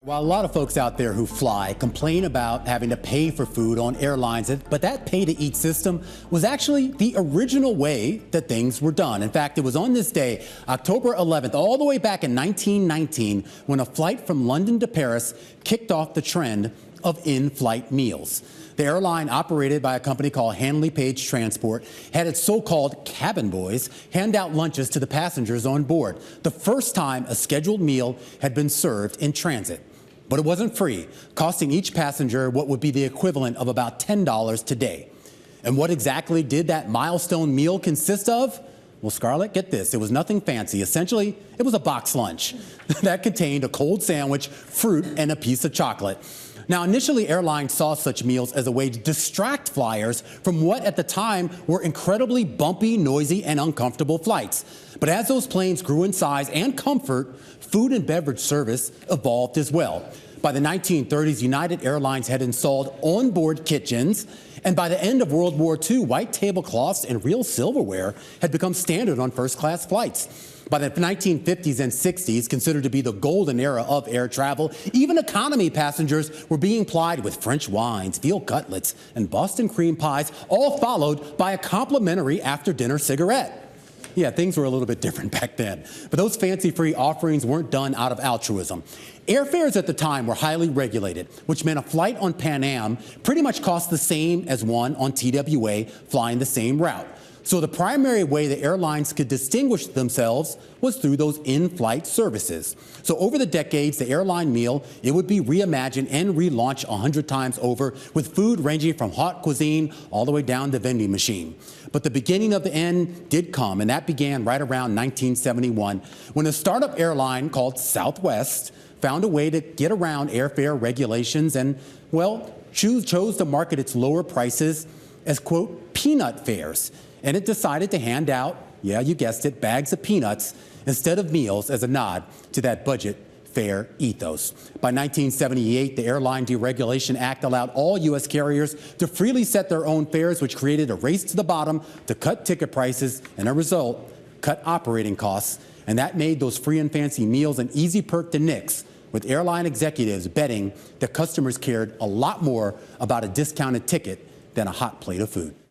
While a lot of folks out there who fly complain about having to pay for food on airlines, but that pay-to-eat system was actually the original way that things were done. In fact, it was on this day, October 11th, all the way back in 1919, when a flight from London to Paris kicked off the trend of in-flight meals. The airline, operated by a company called Handley Page Transport, had its so-called cabin boys hand out lunches to the passengers on board, the first time a scheduled meal had been served in transit. But it wasn't free, costing each passenger what would be the equivalent of about $10 today. And what exactly did that milestone meal consist of? Well, Scarlett, get this. It was nothing fancy. Essentially, it was a box lunch that contained a cold sandwich, fruit, and a piece of chocolate. Now, initially, airlines saw such meals as a way to distract flyers from what at the time were incredibly bumpy, noisy, and uncomfortable flights. But as those planes grew in size and comfort, food and beverage service evolved as well. By the 1930s, United Airlines had installed onboard kitchens, and by the end of World War II, white tablecloths and real silverware had become standard on first-class flights. By the 1950s and 60s, considered to be the golden era of air travel, even economy passengers were being plied with French wines, veal cutlets, and Boston cream pies, all followed by a complimentary after-dinner cigarette. Yeah, things were a little bit different back then. But those fancy-free offerings weren't done out of altruism. Airfares at the time were highly regulated, which meant a flight on Pan Am pretty much cost the same as one on TWA flying the same route. So the primary way the airlines could distinguish themselves was through those in-flight services. So over the decades, the airline meal, it would be reimagined and relaunched 100 times over, with food ranging from hot cuisine all the way down to vending machine. But the beginning of the end did come, and that began right around 1971, when a startup airline called Southwest found a way to get around airfare regulations and, well, chose to market its lower prices as, quote, peanut fares. And it decided to hand out, yeah, you guessed it, bags of peanuts instead of meals as a nod to that budget fare ethos. By 1978, the Airline Deregulation Act allowed all U.S. carriers to freely set their own fares, which created a race to the bottom to cut ticket prices and, a result, cut operating costs. And that made those free and fancy meals an easy perk to nix, with airline executives betting that customers cared a lot more about a discounted ticket than a hot plate of food.